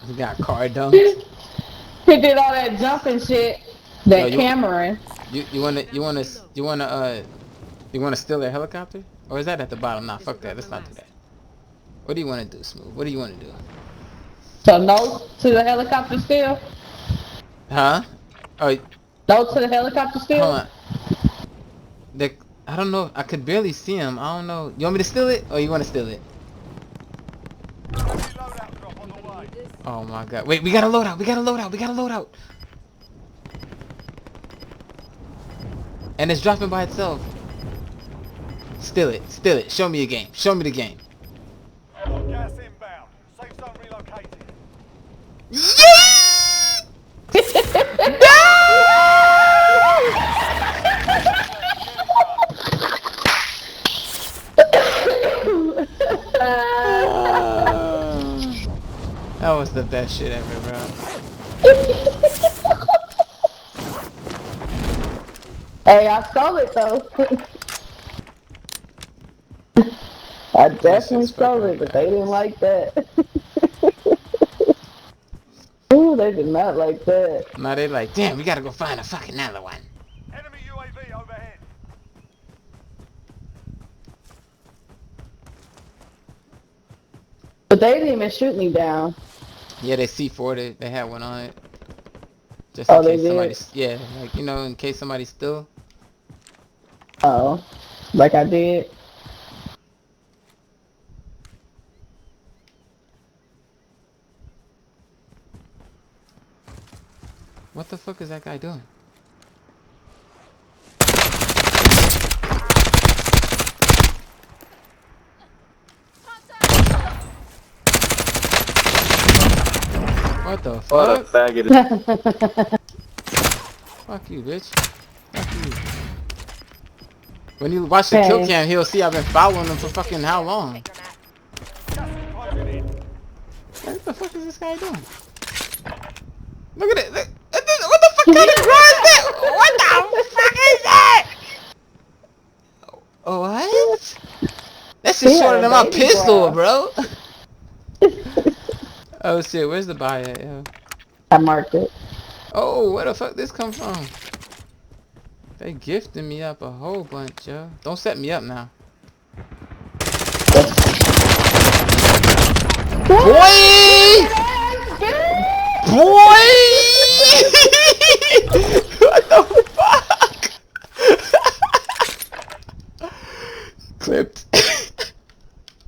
He got car dumped. He did all that jumping shit. Yo, That Cameron. you wanna steal a helicopter? Or is that at the bottom? Nah, fuck that. Let's not do that. What do you wanna do, Smooth? What do you wanna do? So no to the helicopter still? Huh? Oh, No to the helicopter hold still? on. The, I don't know. I could barely see him. I don't know. You want me to steal it, or you want to steal it? Oh my god! Wait, we got to load out. We got to load out. We got to load out. And it's dropping by itself. Steal it. Steal it. Show me a game. Show me the game. Gas inbound. Safe zone relocated. Yeah! That was the best shit ever, bro. Hey, I stole it though. I definitely shit's stole fucking it, but they didn't hilarious. like that. Ooh, they did not like that. Now they like, damn, we gotta go find a fucking another one. Enemy UAV overhead. But they didn't even shoot me down. Yeah, they C4'd it. They had one on it. Just in Oh, they case somebody, did? yeah, like, you know, in case somebody still. Oh, like I did. What the fuck is that guy doing? What the What a fuck? faggot. Fuck you, bitch. Fuck you. When you watch the kill Hey. cam, he'll see I've been following him for fucking how long? Gas is closing in. What the fuck is this guy doing? Look at it. Look, what the fuck kind of draw is that? What the fuck is that? What? That shit He had shorter a than my baby pistol, bra. bro. Oh shit, where's the buy at, yo? I marked it. Oh, where the fuck this come from? They gifted me up a whole bunch, yo. Don't set me up now. Boy!